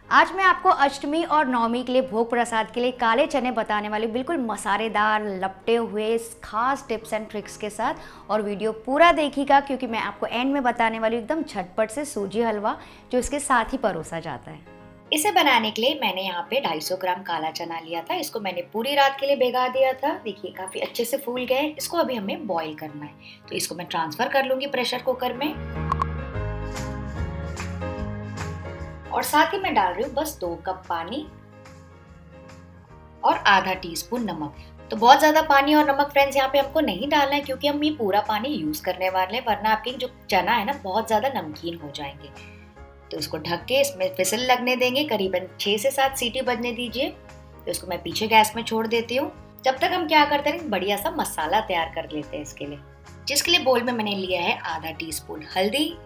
आज मैं आपको अष्टमी और नवमी के लिए भोग प्रसाद के लिए काले चने बताने वाली हूँ, बिल्कुल मसालेदार लपटे हुए खास टिप्स एंड ट्रिक्स के साथ। और वीडियो पूरा देखिएगा क्योंकि मैं आपको एंड में बताने वाली हूँ एकदम झटपट से सूजी हलवा जो इसके साथ ही परोसा जाता है। इसे बनाने के लिए मैंने यहाँ पे 250 ग्राम काला चना लिया था। इसको मैंने पूरी रात के लिए भिगा दिया था। देखिए काफी अच्छे से फूल गए। इसको अभी हमें बॉईल करना है, तो इसको मैं ट्रांसफर कर लूंगी प्रेशर कुकर में। और साथ ही मैं डाल रही हूँ बस 2 कप पानी और आधा टीस्पून नमक। तो बहुत ज्यादा पानी और नमक फ्रेंड्स यहाँ पे हमको नहीं डालना है, क्योंकि हम ये पूरा पानी यूज करने वाले हैं, वरना आपके जो चना है ना बहुत ज्यादा नमकीन हो जाएंगे। तो इसको ढक के इसमें फिसल लगने देंगे, करीबन 6 से 7 सीटी बजने दीजिए। तो इसको मैं पीछे गैस में छोड़ देती हूँ। जब तक हम क्या करते हैं, बढ़िया सा मसाला तैयार कर लेते हैं इसके लिए। जिसके लिए बोल में मैंने लिया है आधा टीस्पून हल्दी,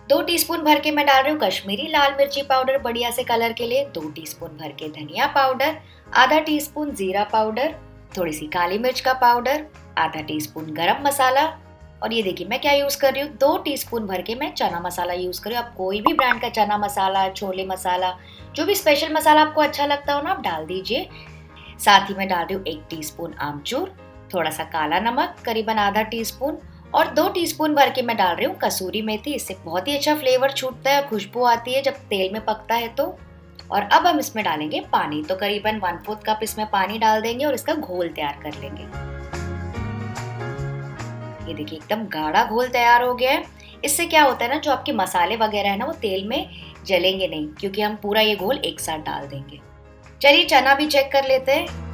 2 टीस्पून भर के मैं डाल रही हूँ कश्मीरी लाल मिर्ची पाउडर बढ़िया से कलर के लिए, 2 टीस्पून भर के धनिया पाउडर, आधा टीस्पून जीरा पाउडर, थोड़ी सी काली मिर्च का पाउडर, आधा टीस्पून गरम मसाला। और ये देखिए मैं क्या यूज कर रही हूँ, 2 टीस्पून भर के मैं चना मसाला यूज कर रही हूँ। आप कोई भी ब्रांड का चना मसाला, छोले मसाला, जो भी स्पेशल मसाला आपको अच्छा लगता हो ना, आप डाल दीजिए। साथ ही मैं डाल रही हूँ 1 टीस्पून आमचूर, थोड़ा सा काला नमक करीबन आधा टीस्पून, और 2 टीस्पून भर के मैं डाल रही हूँ कसूरी मेथी। इससे बहुत ही अच्छा फ्लेवर छूटता है, खुशबू आती है जब तेल में पकता है तो। और अब हम इसमें डालेंगे पानी, तो करीबन 1/4 कप इसमें पानी डाल देंगे और इसका घोल तैयार कर लेंगे। ये देखिए एकदम गाढ़ा घोल तैयार हो गया है। इससे क्या होता है ना, जो आपके मसाले वगैरह है ना वो तेल में जलेंगे नहीं, क्योंकि हम पूरा ये घोल एक साथ डाल देंगे। चलिए चना भी चेक कर लेते हैं।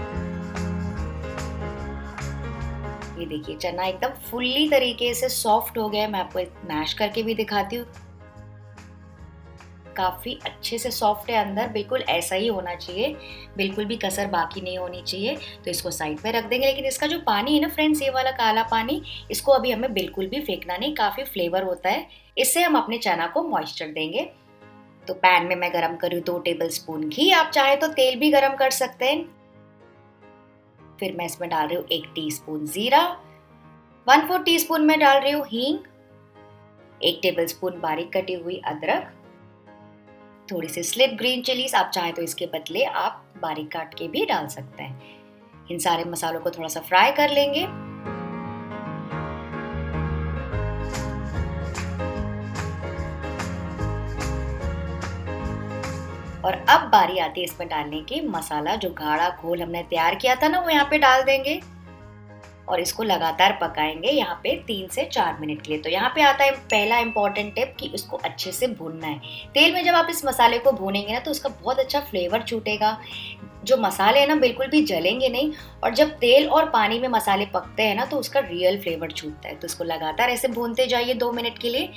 ये देखिए चना एकदम फुल्ली तरीके से सॉफ्ट हो गया है। मैं आपको मैश करके भी दिखाती हूँ। काफी अच्छे से सॉफ्ट है अंदर, बिल्कुल ऐसा ही होना चाहिए, बिल्कुल भी कसर बाकी नहीं होनी चाहिए। तो इसको साइड में रख देंगे। लेकिन इसका जो पानी है ना फ्रेंड्स, ये वाला काला पानी, इसको अभी हमें बिल्कुल भी फेंकना नहीं, काफी फ्लेवर होता है। इससे हम अपने चना को मॉइस्चर देंगे। तो पैन में मैं गरम करूँ 2 टेबल स्पून घी, आप चाहे तो तेल भी गरम कर सकते हैं। फिर मैं इसमें डाल रही हूँ 1 टीस्पून जीरा, 1/4 टीस्पून में डाल रही हूँ हींग, 1 टेबल स्पून बारीक कटी हुई अदरक, थोड़ी सी स्लिट ग्रीन चिलीज, आप चाहे तो इसके बदले आप बारीक काट के भी डाल सकते हैं। इन सारे मसालों को थोड़ा सा फ्राई कर लेंगे। और अब बारी आती है इसमें डालने की मसाला। जो गाढ़ा घोल हमने तैयार किया था ना, वो यहाँ पे डाल देंगे और इसको लगातार पकाएंगे यहाँ पे 3 से 4 मिनट के लिए। तो यहाँ पे आता है पहला इंपॉर्टेंट टिप कि इसको अच्छे से भूनना है। तेल में जब आप इस मसाले को भूनेंगे ना, तो उसका बहुत अच्छा फ्लेवर छूटेगा। जो मसाले हैं ना बिल्कुल भी जलेंगे नहीं, और जब तेल और पानी में मसाले पकते हैं ना, तो उसका रियल फ्लेवर छूटता है। तो इसको लगातार ऐसे भूनते जाइए 2 मिनट के लिए।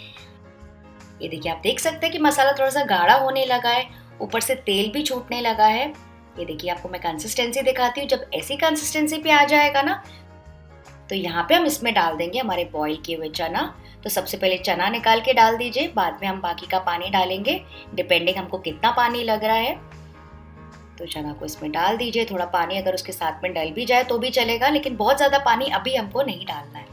ये देखिए आप देख सकते हैं कि मसाला थोड़ा सा गाढ़ा होने लगा है, ऊपर से तेल भी छूटने लगा है। ये देखिए आपको मैं कंसिस्टेंसी दिखाती हूँ। जब ऐसी कंसिस्टेंसी पे आ जाएगा ना, तो यहाँ पे हम इसमें डाल देंगे हमारे बॉईल किए हुए चना। तो सबसे पहले चना निकाल के डाल दीजिए, बाद में हम बाकी का पानी डालेंगे, डिपेंडिंग हमको कितना पानी लग रहा है। तो चना को इसमें डाल दीजिए। थोड़ा पानी अगर उसके साथ में डल भी जाए तो भी चलेगा, लेकिन बहुत ज्यादा पानी अभी हमको नहीं डालना है।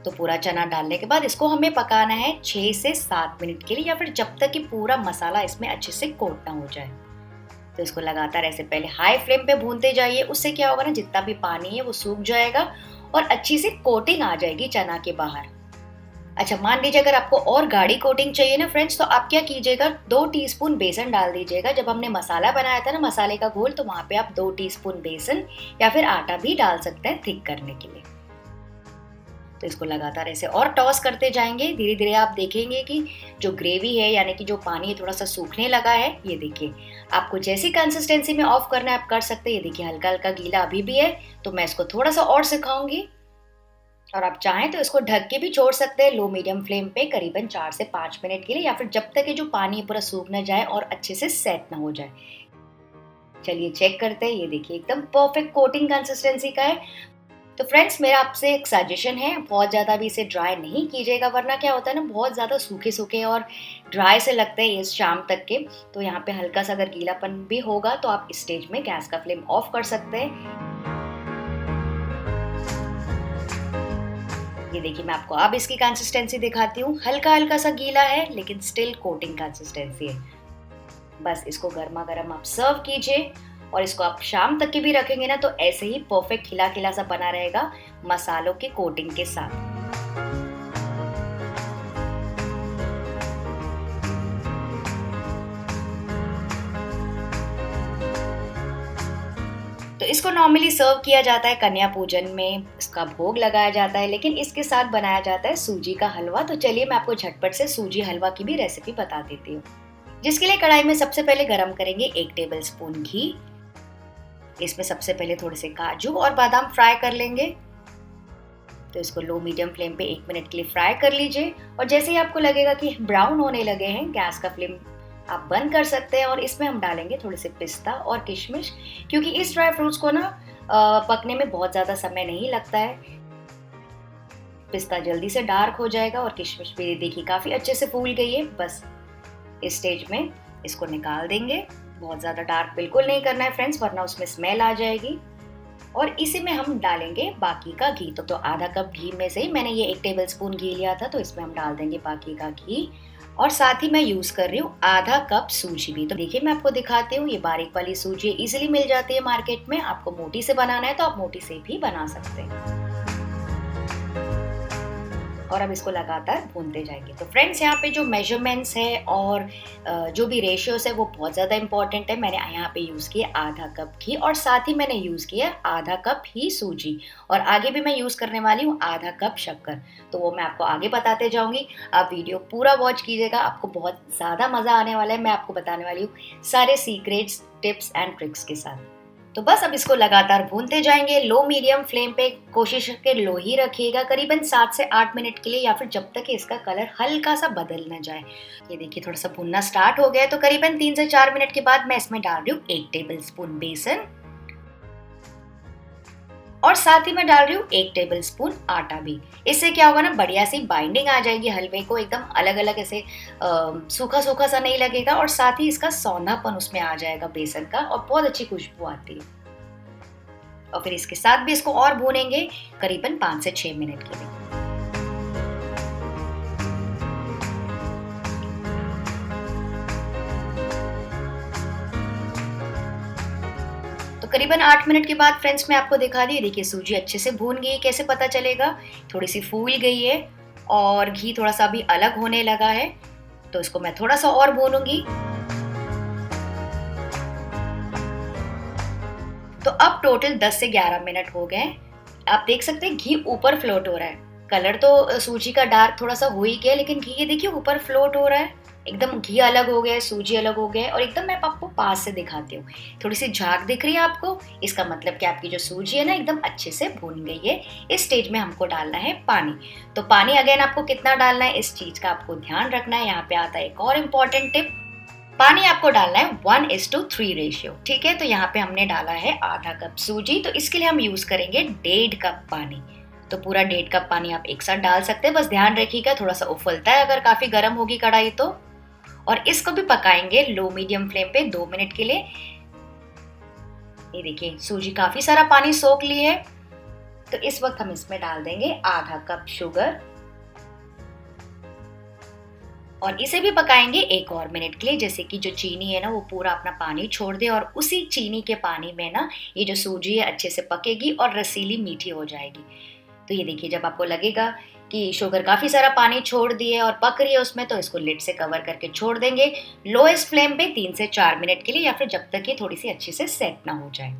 तो पूरा चना डालने के बाद इसको हमें पकाना है 6 से 7 मिनट के लिए, या फिर जब तक कि पूरा मसाला इसमें अच्छे से कोट ना हो जाए। तो इसको लगातार ऐसे पहले हाई फ्लेम पे भूनते जाइए। उससे क्या होगा ना, जितना भी पानी है वो सूख जाएगा और अच्छी सी कोटिंग आ जाएगी चना के बाहर। अच्छा मान लीजिए अगर आपको और गाढ़ी कोटिंग चाहिए ना फ्रेंड्स, तो आप क्या कीजिएगा, 2 टीस्पून बेसन डाल दीजिएगा। जब हमने मसाला बनाया था ना, मसाले का घोल, तो वहां पे आप 2 टीस्पून बेसन या फिर आटा भी डाल सकते हैं थिक करने के लिए। तो इसको लगातार ऐसे और टॉस करते जाएंगे। धीरे धीरे आप देखेंगे कि जो ग्रेवी है, यानी कि जो पानी है, थोड़ा सा सूखने लगा है। ये देखिए आपको जैसी कंसिस्टेंसी में ऑफ करना है आप कर सकते हैं। ये देखिए हल्का हल्का गीला अभी भी है, तो मैं इसको थोड़ा सा और सिखाऊंगी। और आप चाहें तो इसको ढक के भी छोड़ सकते हैं लो मीडियम फ्लेम पे करीबन 4 से 5 मिनट के लिए, या फिर जब तक ये जो पानी है पूरा सूख ना जाए और अच्छे से सेट ना हो जाए। चलिए चेक करते हैं। ये देखिए एकदम परफेक्ट कोटिंग कंसिस्टेंसी का है। तो फ्रेंड्स मेरा आपसे एक सजेशन है, बहुत ज़्यादा भी इसे ड्राई नहीं कीजिएगा, वरना क्या होता है ना, बहुत ज़्यादा सूखे सूखे और ड्राई से लगते हैं इस शाम तक के। तो यहाँ पे हल्का सा अगर गीलापन भी होगा तो आप इस स्टेज में गैस का फ्लेम ऑफ कर सकते हैं। ये देखिए मैं आपको अब इसकी कंसिस्टेंसी दिखाती हूँ। हल्का हल्का सा गीला है, लेकिन स्टिल कोटिंग कंसिस्टेंसी है। बस इसको गर्मा गर्म आप सर्व कीजिए और इसको आप शाम तक के भी रखेंगे ना तो ऐसे ही परफेक्ट खिला खिला सा बना रहेगा मसालों की कोटिंग के साथ। तो इसको नॉर्मली सर्व किया जाता है कन्या पूजन में, इसका भोग लगाया जाता है, लेकिन इसके साथ बनाया जाता है सूजी का हलवा। तो चलिए मैं आपको झटपट से सूजी हलवा की भी रेसिपी बता देती हूँ, जिसके लिए कढ़ाई में सबसे पहले गरम करेंगे 1 टेबलस्पून घी। इसमें सबसे पहले थोड़े से काजू और बादाम फ्राई कर लेंगे। तो इसको लो मीडियम फ्लेम पे 1 मिनट के लिए फ्राई कर लीजिए और जैसे ही आपको लगेगा कि ब्राउन होने लगे हैं, गैस का फ्लेम आप बंद कर सकते हैं और इसमें हम डालेंगे थोड़े से पिस्ता और किशमिश, क्योंकि इस ड्राई फ्रूट्स को ना पकने में बहुत ज़्यादा समय नहीं लगता है। पिस्ता जल्दी से डार्क हो जाएगा और किशमिश भी देखिए काफ़ी अच्छे से फूल गई है। बस इस स्टेज में इसको निकाल देंगे। बहुत ज़्यादा डार्क बिल्कुल नहीं करना है फ्रेंड्स, वरना उसमें स्मेल आ जाएगी। और इसी में हम डालेंगे बाकी का घी। तो आधा कप घी में से ही मैंने ये 1 टेबलस्पून घी लिया था, तो इसमें हम डाल देंगे बाकी का घी। और साथ ही मैं यूज़ कर रही हूँ आधा कप सूजी भी। तो देखिए मैं आपको दिखाती हूँ, ये बारीक वाली सूजी इजीली मिल जाती है मार्केट में। आपको मोटी से बनाना है तो आप मोटी से भी बना सकते हैं। और अब इसको लगातार भूनते जाएंगे। तो फ्रेंड्स यहाँ पे जो मेजरमेंट्स है और जो भी रेशियोस है वो बहुत ज़्यादा इंपॉर्टेंट है। मैंने यहाँ पे यूज़ किया आधा कप घी और साथ ही मैंने यूज़ किया आधा कप ही सूजी, और आगे भी मैं यूज़ करने वाली हूँ आधा कप शक्कर। तो वो मैं आपको आगे बताते जाऊँगी। आप वीडियो पूरा वॉच कीजिएगा, आपको बहुत ज़्यादा मज़ा आने वाला है। मैं आपको बताने वाली हूँ सारे सीक्रेट्स, टिप्स एंड ट्रिक्स के साथ। तो बस अब इसको लगातार भूनते जाएंगे। लो मीडियम फ्लेम पे कोशिश करके लो ही रखिएगा, करीबन 7 से 8 मिनट के लिए, या फिर जब तक कि इसका कलर हल्का सा बदल ना जाए। ये देखिए थोड़ा सा भुनना स्टार्ट हो गया है। तो करीबन 3 से 4 मिनट के बाद मैं इसमें डाल रही हूँ 1 टेबलस्पून बेसन और साथ ही मैं डाल रही हूँ 1 टेबलस्पून आटा भी। इससे क्या होगा ना, बढ़िया सी बाइंडिंग आ जाएगी हलवे को, एकदम अलग अलग ऐसे सूखा सूखा सा नहीं लगेगा और साथ ही इसका सौंधापन उसमें आ जाएगा बेसन का और बहुत अच्छी खुशबू आती है। और फिर इसके साथ भी इसको और भूनेंगे करीबन 5 से 6 मिनट के लिए। तो करीबन 8 मिनट के बाद फ्रेंड्स मैं आपको दिखा दी। देखिए सूजी अच्छे से भून गई। कैसे पता चलेगा, थोड़ी सी फूल गई है और घी थोड़ा सा भी अलग होने लगा है। तो इसको मैं थोड़ा सा और भूनूंगी। तो अब टोटल 10 से 11 मिनट हो गए। आप देख सकते हैं घी ऊपर फ्लोट हो रहा है। कलर तो सूजी का डार्क थोड़ा सा हो ही गया, लेकिन घी ये देखिए ऊपर फ्लोट हो रहा है। एकदम घी अलग हो गया, सूजी अलग हो गया और एकदम मैं आपको पास से दिखाती हूँ। थोड़ी सी झाग दिख रही है आपको, इसका मतलब कि आपकी जो सूजी है ना एकदम अच्छे से भून गई है। इस स्टेज में हमको डालना है पानी। तो पानी अगेन आपको कितना डालना है इस चीज का आपको ध्यान रखना है। यहाँ पे आता है एक और इम्पोर्टेंट टिप, पानी आपको डालना है 1:3 रेशियो। ठीक है, तो यहाँ पे हमने डाला है आधा कप सूजी, तो इसके लिए हम यूज करेंगे 1.5 कप पानी। तो पूरा 1.5 कप पानी आप एक साथ डाल सकते हैं। बस ध्यान रखिएगा थोड़ा सा उफलता है अगर काफी गर्म होगी कढ़ाई तो। और इसको भी पकाएंगे लो मीडियम फ्लेम पे 2 मिनट के लिए। ये देखिए सूजी काफी सारा पानी सोख ली है। तो इस वक्त हम इसमें डाल देंगे आधा कप शुगर और इसे भी पकाएंगे 1 और मिनट के लिए, जैसे कि जो चीनी है ना वो पूरा अपना पानी छोड़ दे और उसी चीनी के पानी में ना ये जो सूजी है अच्छे से पकेगी और रसीली मीठी हो जाएगी। तो ये देखिए जब आपको लगेगा कि शुगर काफ़ी सारा पानी छोड़ दी है और पक रही है उसमें, तो इसको लिड से कवर करके छोड़ देंगे लोएस्ट फ्लेम पे 3 से 4 मिनट के लिए, या फिर जब तक ये थोड़ी सी अच्छे से सेट ना हो जाए।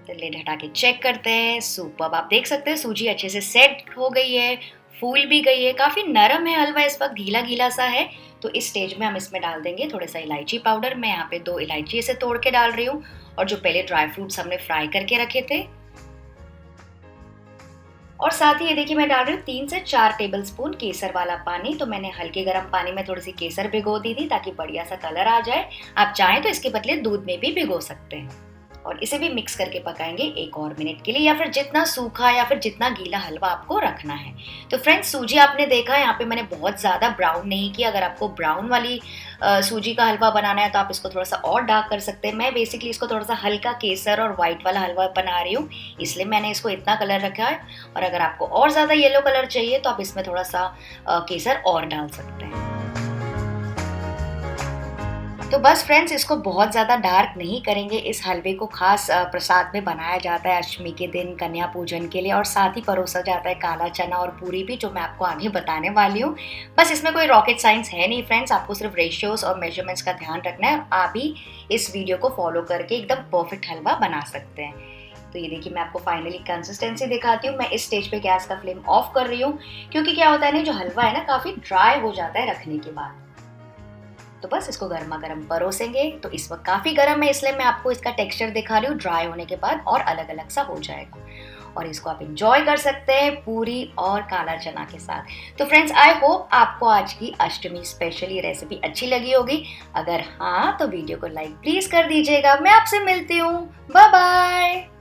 तो लिड हटा के चेक करते हैं। सुपर्ब, आप देख सकते हैं सूजी अच्छे से सेट हो गई है, फूल भी गई है, काफ़ी नरम है हलवा, इस वक्त गीला गीला सा है। तो इस स्टेज में हम इसमें डाल देंगे थोड़ा सा इलायची पाउडर। मैं यहाँ पे 2 इलायची से तोड़ के डाल रही हूँ और जो पहले ड्राई फ्रूट्स हमने फ्राई करके रखे थे। और साथ ही ये देखिए मैं डाल रही हूँ 3 से 4 टेबलस्पून केसर वाला पानी। तो मैंने हल्के गर्म पानी में थोड़ी सी केसर भिगो दी थी ताकि बढ़िया सा कलर आ जाए। आप चाहें तो इसके बदले दूध में भी भिगो सकते हैं। और इसे भी मिक्स करके पकाएंगे 1 और मिनट के लिए, या फिर जितना सूखा या फिर जितना गीला हलवा आपको रखना है। तो फ्रेंड्स सूजी आपने देखा यहाँ पे मैंने बहुत ज़्यादा ब्राउन नहीं किया। अगर आपको ब्राउन वाली सूजी का हलवा बनाना है तो आप इसको थोड़ा सा और डार्क कर सकते हैं। मैं बेसिकली इसको थोड़ा सा हल्का केसर और वाइट वाला हलवा बना रही हूँ, इसलिए मैंने इसको इतना कलर रखा है। और अगर आपको और ज़्यादा येलो कलर चाहिए तो आप इसमें थोड़ा सा केसर और डाल सकते हैं। तो बस फ्रेंड्स, इसको बहुत ज़्यादा डार्क नहीं करेंगे। इस हलवे को खास प्रसाद में बनाया जाता है अष्टमी के दिन कन्या पूजन के लिए, और साथ ही परोसा जाता है काला चना और पूरी भी, जो मैं आपको आगे बताने वाली हूँ। बस इसमें कोई रॉकेट साइंस है नहीं फ्रेंड्स, आपको सिर्फ रेशियोज और मेजरमेंट्स का ध्यान रखना है। आप ही इस वीडियो को फॉलो करके एकदम परफेक्ट हलवा बना सकते हैं। तो ये देखिए, मैं आपको फाइनली कंसिस्टेंसी दिखाती हूँ। मैं इस स्टेज पे गैस का फ्लेम ऑफ कर रही हूँ, क्योंकि क्या होता है ना, जो हलवा है ना काफ़ी ड्राई हो जाता है रखने के बाद। तो बस इसको गर्मा गर्म परोसेंगे। तो इस वक्त काफ़ी गर्म है, इसलिए मैं आपको इसका टेक्सचर दिखा रही हूँ। ड्राई होने के बाद और अलग अलग सा हो जाएगा, और इसको आप इंजॉय कर सकते हैं पूरी और काला चना के साथ। तो फ्रेंड्स, आई होप आपको आज की अष्टमी स्पेशल ये रेसिपी अच्छी लगी होगी। अगर हाँ, तो वीडियो को लाइक प्लीज कर दीजिएगा। मैं आपसे मिलती हूँ, बाय बाय।